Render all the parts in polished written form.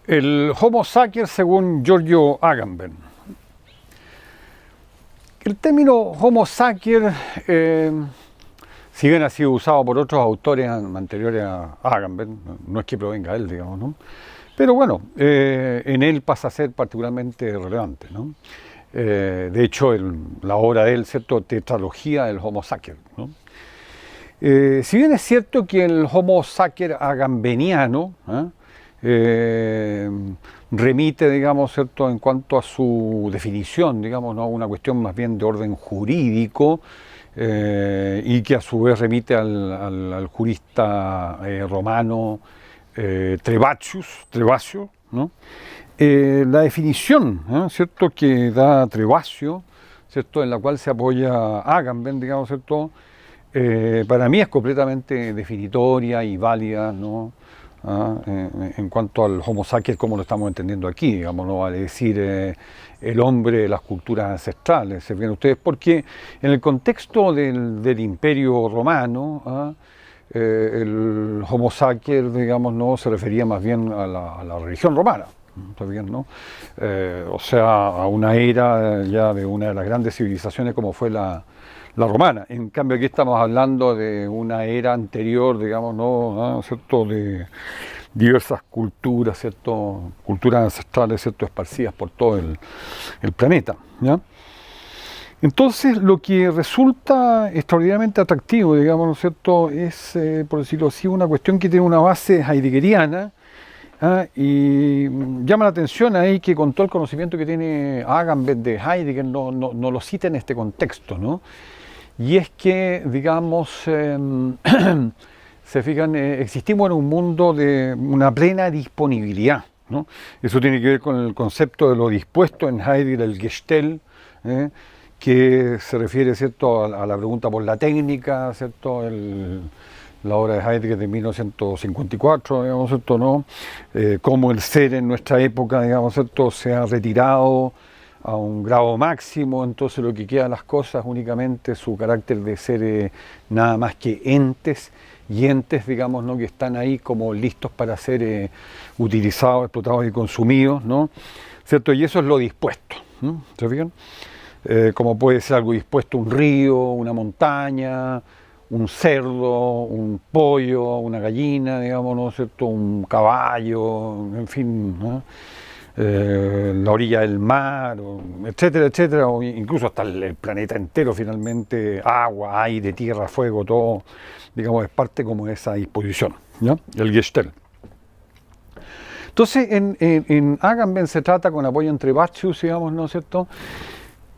El Homo sapiens según Giorgio Agamben. El término Homo sapiens, si bien ha sido usado por otros autores anteriores a Agamben, no es que provenga él, digamos, ¿no? Pero bueno, en él pasa a ser particularmente relevante, ¿no? De hecho, la obra de él, ¿cierto? Tetralogía del Homo sapiens, ¿no? Si bien es cierto que el Homo sapiens agambeniano remite, digamos, ¿cierto?, en cuanto a su definición, digamos, ¿no?, a una cuestión más bien de orden jurídico, y que a su vez remite al jurista romano Trebasius, ¿no? La definición, ¿cierto?, que da Trebasius, ¿cierto?, en la cual se apoya Agamben, digamos, ¿cierto?, para mí es completamente definitoria y válida, ¿no?, en cuanto al Homo sapiens como lo estamos entendiendo aquí, digamos, no vale decir el hombre de las culturas ancestrales, ¿se fijan ustedes? Porque en el contexto del Imperio Romano, el Homo sapiens, digamos, no se refería más bien a la religión romana, ¿está bien, no? O sea, a una era ya de una de las grandes civilizaciones como fue la romana. En cambio aquí estamos hablando de una era anterior, digamos, ¿no?, ¿cierto?, de diversas culturas, ¿cierto?, culturas ancestrales, ¿cierto?, esparcidas por todo el planeta, ¿ya? Entonces, lo que resulta extraordinariamente atractivo, digamos, ¿no es cierto?, es, por decirlo así, una cuestión que tiene una base heideggeriana, y llama la atención ahí que con todo el conocimiento que tiene Agamben de Heidegger no lo cita en este contexto, ¿no? Y es que, digamos, se fijan, existimos en un mundo de una plena disponibilidad, ¿no? Eso tiene que ver con el concepto de lo dispuesto en Heidegger, el Gestell, que se refiere, ¿cierto?, a la pregunta por la técnica, ¿cierto?, la obra de Heidegger de 1954, digamos, ¿cierto?, ¿no? Cómo el ser en nuestra época, digamos, ¿cierto?, se ha retirado a un grado máximo, entonces lo que queda de las cosas únicamente su carácter de ser nada más que entes, y entes, digamos, ¿no?, que están ahí como listos para ser utilizados, explotados y consumidos, ¿no? ¿Cierto? Y eso es lo dispuesto, ¿no? ¿Se fijan? Como puede ser algo dispuesto, un río, una montaña, un cerdo, un pollo, una gallina, digamos, ¿no es cierto?, un caballo, en fin, ¿no?, la orilla del mar, etcétera, etcétera, o incluso hasta el planeta entero finalmente, agua, aire, tierra, fuego, todo, digamos, es parte como de esa disposición, ¿no?, el Gestell. Entonces, en Agamben se trata, con apoyo entre Trebasius, digamos, ¿no es cierto?,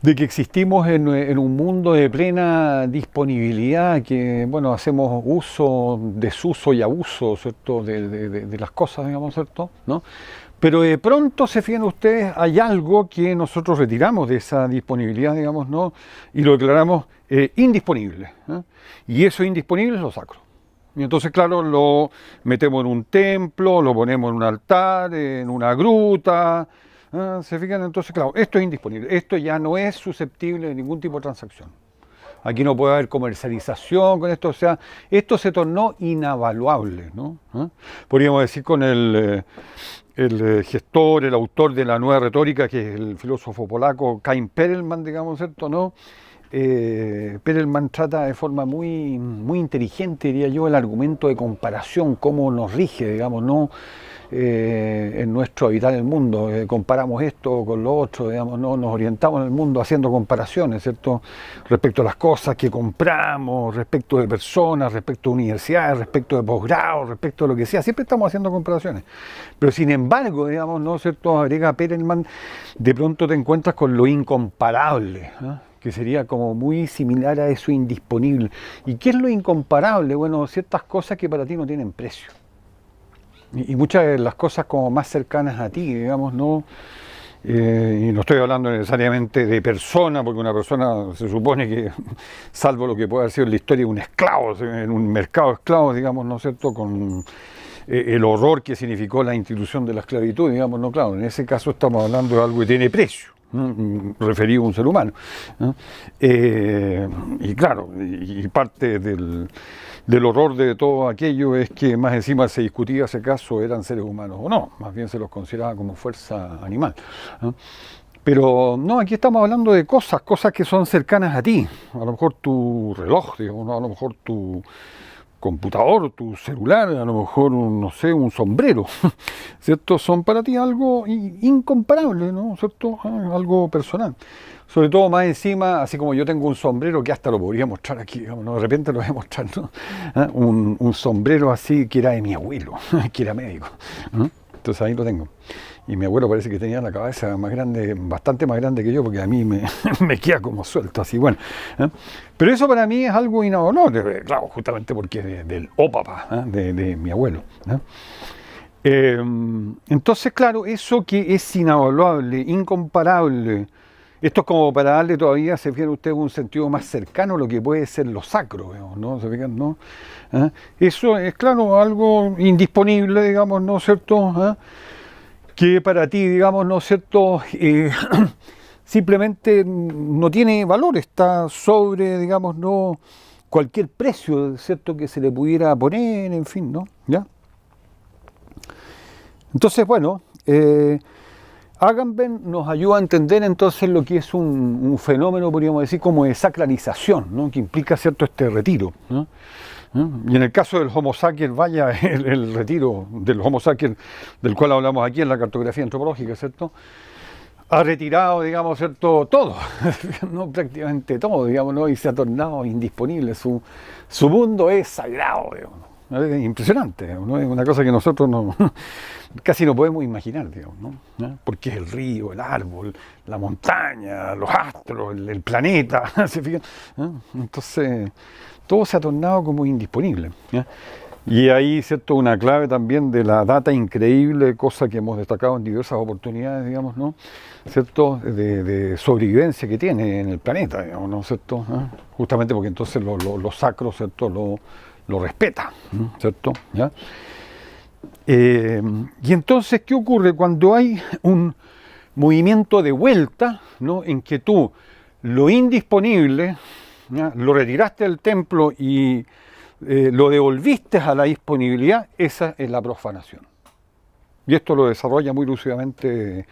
de que existimos en un mundo de plena disponibilidad, que, bueno, hacemos uso, desuso y abuso, ¿cierto?, de las cosas, digamos, ¿cierto?, ¿no? Pero de pronto, se fijan ustedes, hay algo que nosotros retiramos de esa disponibilidad, digamos, ¿no?, y lo declaramos indisponible, ¿eh? Y eso indisponible es lo sacro. Y entonces, claro, lo metemos en un templo, lo ponemos en un altar, en una gruta. ¿Se fijan? Entonces, claro, esto es indisponible, esto ya no es susceptible de ningún tipo de transacción. Aquí no puede haber comercialización con esto, o sea, esto se tornó inavaluable, ¿no? Podríamos decir con el gestor, el autor de la nueva retórica, que es el filósofo polaco Kain Perelman, digamos, ¿cierto?, ¿no? Perelman trata de forma muy, muy inteligente, diría yo, el argumento de comparación, cómo nos rige, digamos, ¿no?, en nuestro habitar el mundo. Comparamos esto con lo otro, digamos, ¿no? Nos orientamos en el mundo haciendo comparaciones, ¿cierto?, respecto a las cosas que compramos, respecto de personas, respecto de universidades, respecto de posgrado, respecto de lo que sea, siempre estamos haciendo comparaciones. Pero sin embargo, digamos, ¿no?, ¿cierto?, agrega Perelman, de pronto te encuentras con lo incomparable, que sería como muy similar a eso indisponible. ¿Y qué es lo incomparable? Bueno, ciertas cosas que para ti no tienen precio. Y muchas de las cosas como más cercanas a ti, digamos, ¿no? Y no estoy hablando necesariamente de persona, porque una persona se supone que, salvo lo que puede haber sido en la historia, un esclavo, en un mercado de esclavos, digamos, ¿no es cierto?, con el horror que significó la institución de la esclavitud, digamos, no, claro, en ese caso estamos hablando de algo que tiene precio, referido a un ser humano. ¿No? Y claro, y parte del horror de todo aquello es que más encima se discutía si acaso eran seres humanos o no, más bien se los consideraba como fuerza animal. ¿No? Pero no, aquí estamos hablando de cosas que son cercanas a ti, a lo mejor tu reloj, digamos, ¿no? A lo mejor tu computador, tu celular, a lo mejor, no sé, un sombrero, ¿cierto? Son para ti algo incomparable, ¿no? ¿Cierto? Algo personal. Sobre todo más encima, así como yo tengo un sombrero que hasta lo podría mostrar aquí, digamos, ¿no? De repente lo voy a mostrar, ¿no? Un sombrero así que era de mi abuelo, que era médico, ¿no? Entonces ahí lo tengo. Y mi abuelo parece que tenía la cabeza más grande, bastante más grande que yo, porque a mí me queda como suelto, así, bueno. Pero eso para mí es algo inaudito, claro, justamente porque es del papá, de mi abuelo. Entonces, claro, eso que es inavaluable, incomparable, esto es como para darle todavía, se fijan ustedes, un sentido más cercano a lo que puede ser lo sacro, ¿no? ¿Se fijan, no? Eso es, claro, algo indisponible, digamos, ¿no es cierto? Que para ti, digamos, ¿no es cierto?, simplemente no tiene valor, está sobre, digamos, no cualquier precio, ¿cierto?, que se le pudiera poner, en fin, ¿no? ¿Ya? Entonces, bueno, Agamben nos ayuda a entender entonces lo que es un fenómeno, podríamos decir, como de sacralización, ¿no?, que implica, ¿cierto?, este retiro, ¿no? Y en el caso del Homo sapiens, vaya, el retiro del Homo sapiens, del cual hablamos aquí en la cartografía antropológica, ¿cierto?, ha retirado, digamos, ¿cierto?, todo, no, prácticamente todo, digamos, ¿no? Y se ha tornado indisponible, su mundo es sagrado, digamos, ¿no? Es impresionante, digamos, ¿no? Es una cosa que nosotros casi no podemos imaginar, digamos, ¿no? Porque es el río, el árbol, la montaña, los astros, el planeta, ¿se fijan? ¿No? Entonces, todo se ha tornado como indisponible, ¿ya? Y ahí, ¿cierto?, una clave también de la data increíble, cosa que hemos destacado en diversas oportunidades, digamos, ¿no?, ¿cierto?, de sobrevivencia que tiene en el planeta, digamos, ¿no?, ¿cierto? Justamente porque entonces lo sacro, ¿cierto?, lo respeta, ¿cierto? ¿Ya? Y entonces, ¿qué ocurre cuando hay un movimiento de vuelta, ¿no?, en que tú lo indisponible, ¿ya?, lo retiraste del templo y lo devolviste a la disponibilidad? Esa es la profanación. Y esto lo desarrolla muy lúcidamente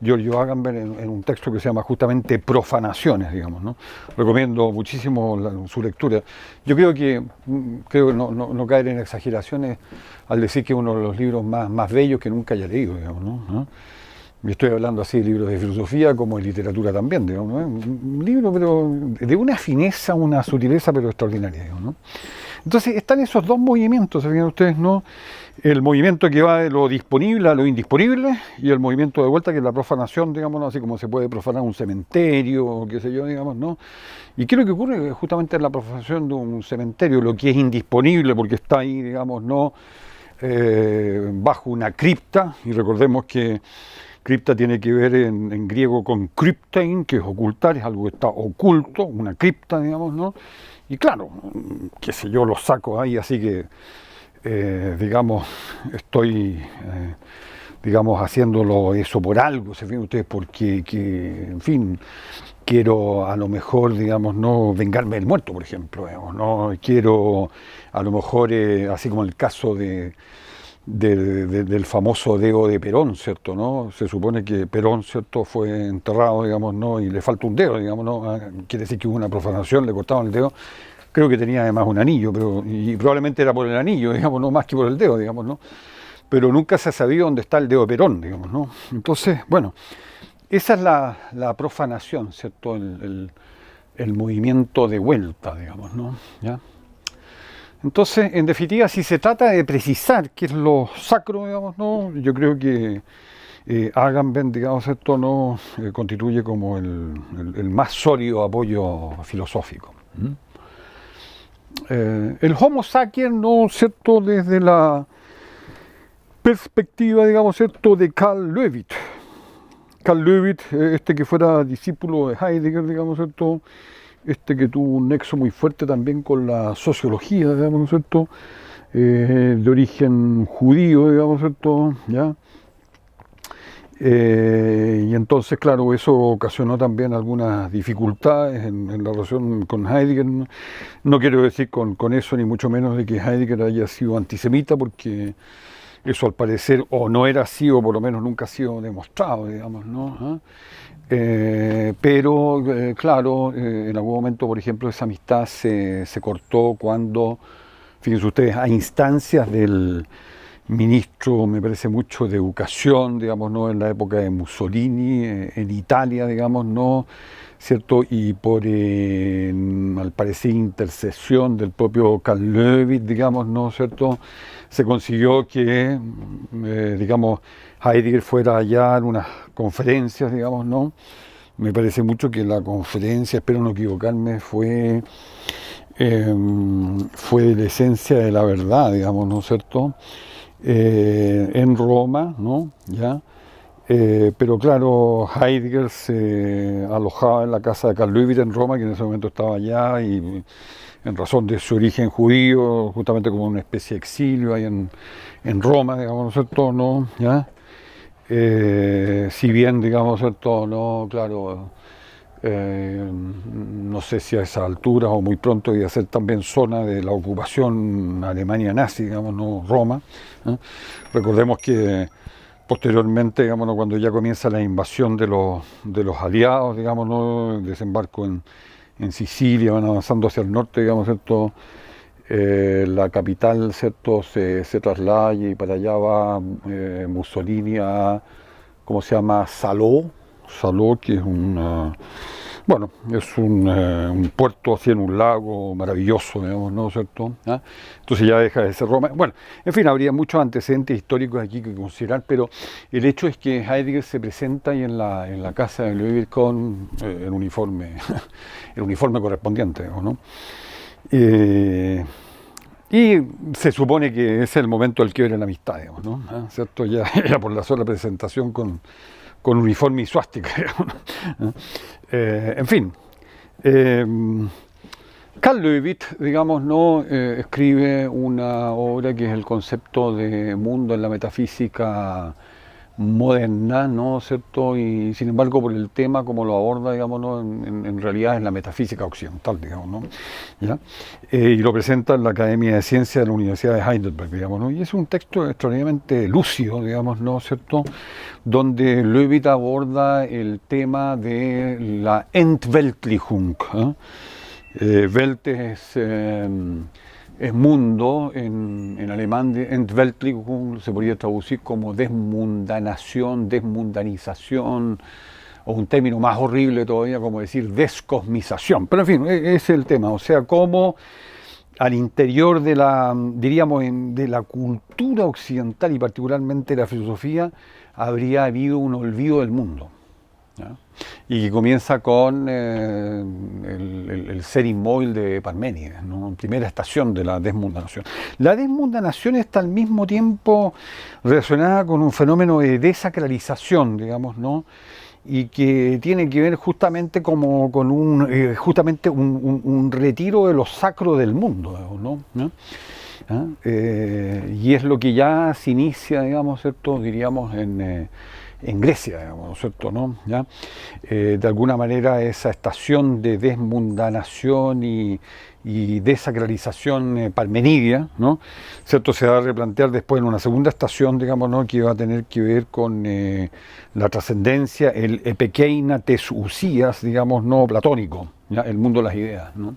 Giorgio Agamben en un texto que se llama justamente Profanaciones, digamos, ¿no? Recomiendo muchísimo su lectura. Yo creo que no caer en exageraciones al decir que es uno de los libros más bellos que nunca haya leído, digamos, ¿no? Y estoy hablando así de libros de filosofía como de literatura también, digamos, ¿no? Un libro pero de una fineza, una sutileza pero extraordinaria, digamos, ¿no? Entonces están esos dos movimientos, ¿se fijan ustedes, no? El movimiento que va de lo disponible a lo indisponible y el movimiento de vuelta que es la profanación, digamos, ¿no? Así como se puede profanar un cementerio, qué sé yo, digamos, ¿no? ¿Y qué es lo que ocurre? Justamente en la profanación de un cementerio, lo que es indisponible porque está ahí, digamos, ¿no? Bajo una cripta, y recordemos que cripta tiene que ver en griego con kryptein, que es ocultar, es algo que está oculto, una cripta, digamos, ¿no? Y claro, qué sé yo, lo saco ahí, así que, digamos, estoy, digamos, haciéndolo eso por algo, se fijan ustedes, porque, en fin, quiero a lo mejor, digamos, no vengarme del muerto, por ejemplo, digamos, no quiero a lo mejor, así como el caso del famoso dedo de Perón, ¿cierto?, ¿no? Se supone que Perón, ¿cierto?, fue enterrado, digamos, ¿no?, y le falta un dedo, digamos, ¿no? Quiere decir que hubo una profanación, le cortaban el dedo. Creo que tenía además un anillo, y probablemente era por el anillo, digamos, no más que por el dedo, digamos, ¿no? Pero nunca se ha sabido dónde está el dedo de Perón, digamos, ¿no? Entonces, bueno, esa es la profanación, ¿cierto?, el movimiento de vuelta, digamos, ¿no? ¿Ya? Entonces, en definitiva, si se trata de precisar qué es lo sacro, digamos, ¿no? Yo creo que Agamben, digamos, esto no constituye como el más sólido apoyo filosófico. El Homo sapiens, ¿no?, ¿cierto?, desde la perspectiva, digamos, ¿cierto?, de Carl Levitt. Carl Levitt, que fuera discípulo de Heidegger, digamos, ¿cierto?, que tuvo un nexo muy fuerte también con la sociología, digamos, ¿cierto?, de origen judío, digamos, ¿cierto?, ¿ya? Y entonces, claro, eso ocasionó también algunas dificultades en la relación con Heidegger. No, no quiero decir con eso, ni mucho menos de que Heidegger haya sido antisemita, porque eso al parecer o no era así, o por lo menos nunca ha sido demostrado, digamos, ¿no? ¿Ah? Pero, claro, en algún momento, por ejemplo, esa amistad se cortó cuando, fíjense ustedes, a instancias del ministro, me parece mucho, de educación, digamos, ¿no? En la época de Mussolini, en Italia, digamos, ¿no? ¿Cierto? Y por, al parecer, intercesión del propio Karl Löwit, digamos, ¿no? ¿Cierto? Se consiguió que, digamos, Heidegger fuera allá en unas conferencias, digamos, ¿no? Me parece mucho que la conferencia, espero no equivocarme, fue de la esencia de la verdad, digamos, ¿no es cierto? En Roma, ¿no? ¿Ya? Pero claro, Heidegger se alojaba en la casa de Karl Löwit en Roma, que en ese momento estaba allá, y en razón de su origen judío, justamente como una especie de exilio ahí en Roma, digamos, ¿no es cierto? ¿No? ¿Ya? Si bien, digamos, ¿cierto? No, claro, no sé si a esa altura o muy pronto iba a ser también zona de la ocupación Alemania nazi, digamos, no Roma. ¿Eh? Recordemos que posteriormente, digamos, ¿no? Cuando ya comienza la invasión de los aliados, digamos, ¿no? El desembarco en Sicilia, van avanzando hacia el norte, digamos, ¿cierto? La capital, ¿cierto? Se traslada y para allá va Mussolini a, ¿cómo se llama? Salò, que es bueno, es un puerto así en un lago maravilloso, digamos, ¿no? ¿Cierto? ¿Ah? Entonces ya deja de ser Roma. Bueno, en fin, habría muchos antecedentes históricos aquí que considerar, pero el hecho es que Heidegger se presenta ahí en la casa de Löwit con el uniforme, el uniforme correspondiente, ¿no? Y se supone que ese es el momento del quiebre de la amistad, digamos, ¿no? ¿Ah? ¿Cierto? Ya era por la sola presentación con uniforme y suástica, digamos, ¿no? En fin, Karl Löwit, digamos, ¿no? Escribe una obra que es el concepto de mundo en la metafísica moderna, ¿no? ¿Cierto? Y sin embargo, por el tema como lo aborda, digamos, ¿no? En realidad es la metafísica occidental, digamos, ¿no? ¿Ya? Y lo presenta en la Academia de Ciencias de la Universidad de Heidelberg, digamos, ¿no? Y es un texto extraordinariamente lúcido, digamos, ¿no? ¿Cierto? Donde Löwit aborda el tema de la Entweltlichung, ¿eh? Welt es mundo, en alemán Entweltlichung se podría traducir como desmundanación, desmundanización, o un término más horrible todavía como decir descosmización. Pero en fin, es el tema, o sea, cómo al interior de la, diríamos, de la cultura occidental y particularmente la filosofía, habría habido un olvido del mundo, ¿ya? Y que comienza con el ser inmóvil de Parménides, ¿no? Primera estación de la desmundanación. La desmundanación está al mismo tiempo relacionada con un fenómeno de desacralización, digamos, ¿no? Y que tiene que ver justamente como con un retiro de lo sacro del mundo, ¿no? ¿Ah? Y es lo que ya se inicia, digamos, ¿cierto? Diríamos en Grecia, digamos, ¿cierto? ¿No? ¿Ya? De alguna manera esa estación de desmundanación y desacralización parmenidia, ¿no? ¿Cierto? Se va a replantear después en una segunda estación, digamos, ¿no? Que va a tener que ver con la trascendencia, el epekeina tes usías, digamos, no platónico, ¿ya? El mundo de las ideas, ¿no?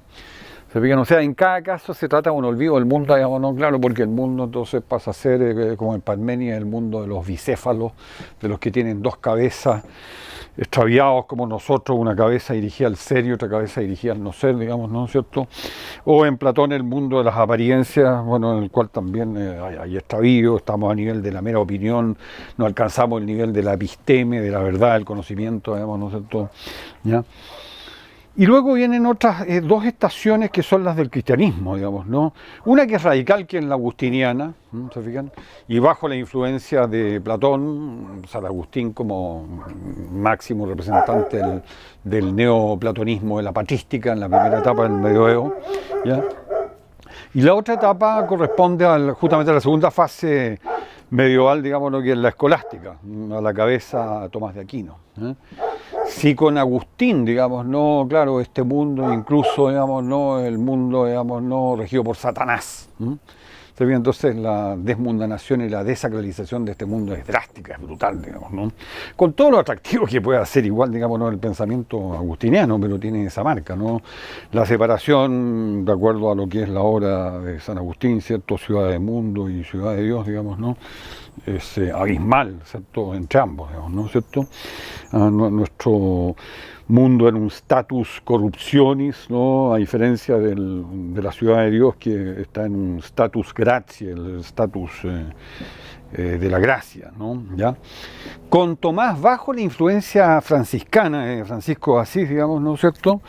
¿Se fijan? O sea, en cada caso se trata de un olvido del mundo, digamos, ¿no? Claro, porque el mundo entonces pasa a ser, como en Parmenides, el mundo de los bicéfalos, de los que tienen dos cabezas, extraviados como nosotros, una cabeza dirigida al ser y otra cabeza dirigida al no ser, digamos, ¿no es cierto? O en Platón el mundo de las apariencias, bueno, en el cual también hay extravío, estamos a nivel de la mera opinión, no alcanzamos el nivel de la episteme, de la verdad, del conocimiento, digamos, ¿no es cierto? ¿Ya? Y luego vienen otras dos estaciones que son las del cristianismo, digamos, ¿no? Una que es radical, que es la agustiniana, ¿no? ¿Se fijan? Y bajo la influencia de Platón, San Agustín como máximo representante del neoplatonismo, de la patrística en la primera etapa del medioevo, ¿ya? Y la otra etapa corresponde justamente a la segunda fase medieval, digamos, lo que es la escolástica, a la cabeza a Tomás de Aquino. Sí, con Agustín, digamos, no, claro, este mundo, incluso, digamos, no, el mundo, digamos, no, regido por Satanás. Entonces la desmundanación y la desacralización de este mundo es drástica, es brutal, digamos, ¿no? Con todo lo atractivo que puede hacer igual, digamos, ¿no? El pensamiento agustiniano, pero tiene esa marca, ¿no? La separación, de acuerdo a lo que es la obra de San Agustín, ¿cierto? Ciudad del mundo y ciudad de Dios, digamos, ¿no? Es abismal, ¿cierto? Entre ambos, digamos, ¿no? ¿Cierto? Nuestro mundo en un status corruptionis, ¿no? A diferencia de la ciudad de Dios, que está en un status gratia, el status de la gracia, ¿no? ¿Ya? Con Tomás bajo la influencia franciscana, Francisco de Asís, digamos, ¿no es cierto?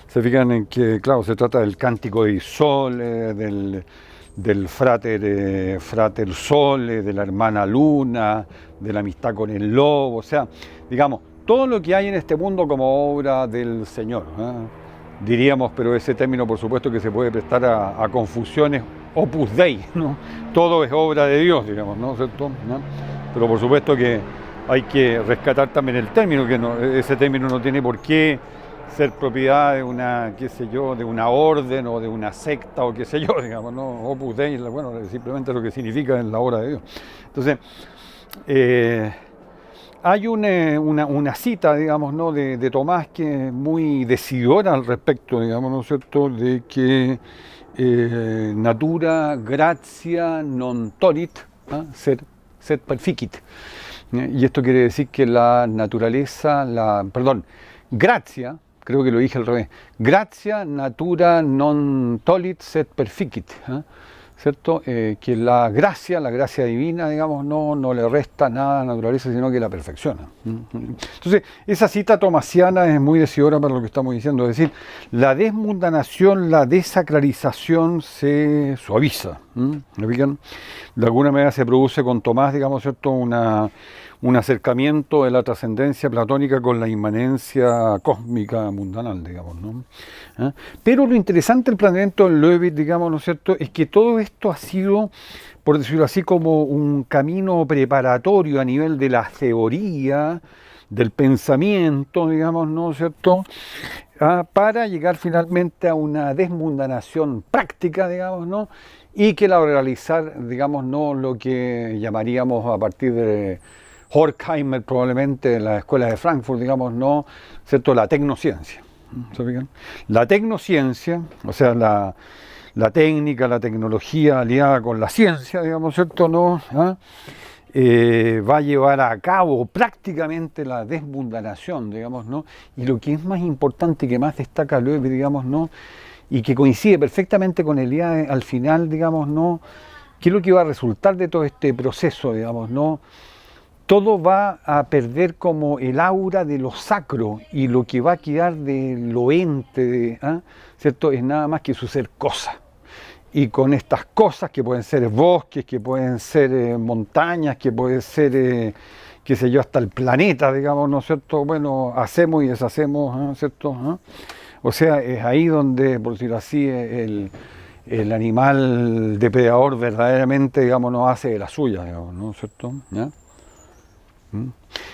Se fijan en que, claro, se trata del Cántico de Sole, del frater Sole, de la hermana Luna, de la amistad con el lobo, o sea, digamos, todo lo que hay en este mundo como obra del Señor. Diríamos, pero ese término por supuesto que se puede prestar a confusiones, opus dei, ¿no? Todo es obra de Dios, digamos, ¿no? ¿Cierto? ¿No? Pero por supuesto que hay que rescatar también el término, que no, ese término no tiene por qué ser propiedad de una, qué sé yo, de una orden o de una secta o qué sé yo, digamos, ¿no? Opus dei, bueno, simplemente lo que significa en la obra de Dios. Entonces, hay una cita, digamos, ¿no? de Tomás que es muy decidora al respecto, digamos, ¿no es cierto?, de que natura gratia non tolit, sed perficit. Y esto quiere decir que la naturaleza, gracia, creo que lo dije al revés, gratia natura non tolit sed perficit, ¿cierto? Que la gracia divina, digamos, no le resta nada a la naturaleza, sino que la perfecciona. Entonces, esa cita tomasiana es muy decidora para lo que estamos diciendo, es decir, la desmundanación, la desacralización se suaviza. ¿Me fijan? De alguna manera se produce con Tomás, digamos, ¿cierto?, un acercamiento de la trascendencia platónica con la inmanencia cósmica mundanal, digamos, ¿no? Pero lo interesante del planteamiento de Löwit, digamos, ¿no es cierto?, es que todo esto ha sido, por decirlo así, como un camino preparatorio a nivel de la teoría, del pensamiento, digamos, ¿no es cierto?, para llegar finalmente a una desmundanación práctica, digamos, ¿no?, y que la realizar, digamos, no lo que llamaríamos a partir de Horkheimer, probablemente en la escuela de Frankfurt, digamos, no, ¿cierto?, la tecnociencia. La tecnociencia, o sea, la técnica, la tecnología aliada con la ciencia, digamos, ¿cierto?, no, va a llevar a cabo prácticamente la desmundanación, digamos, ¿no? Y lo que es más importante, que más destaca Löwit, digamos, ¿no?, y que coincide perfectamente con el día al final, digamos, ¿no?, ¿qué es lo que va a resultar de todo este proceso, digamos, ¿no? Todo va a perder como el aura de lo sacro, y lo que va a quedar de lo ente, ¿cierto?, es nada más que su ser cosa. Y con estas cosas, que pueden ser bosques, que pueden ser montañas, que pueden ser, qué sé yo, hasta el planeta, digamos, ¿no es cierto?, bueno, hacemos y deshacemos, ¿no es cierto?, O sea, es ahí donde, por decirlo así, el animal depredador verdaderamente, digamos, no hace de la suya, digamos, ¿no es cierto? ¿Ya?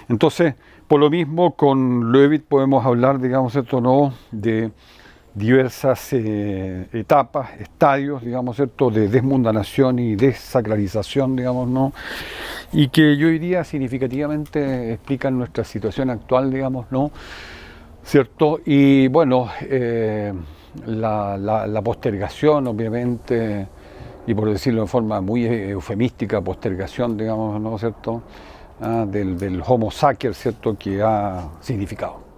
Entonces, por lo mismo, con Löwit podemos hablar, digamos, ¿cierto?, ¿no?, de diversas etapas, estadios, digamos, ¿cierto?, de desmundanación y desacralización, digamos, ¿no?, y que yo diría significativamente explican nuestra situación actual, digamos, ¿no?, ¿cierto? Y bueno, la postergación, obviamente, y por decirlo de forma muy eufemística, postergación, digamos, ¿no es cierto?, del Homo sacer, ¿cierto?, que ha significado.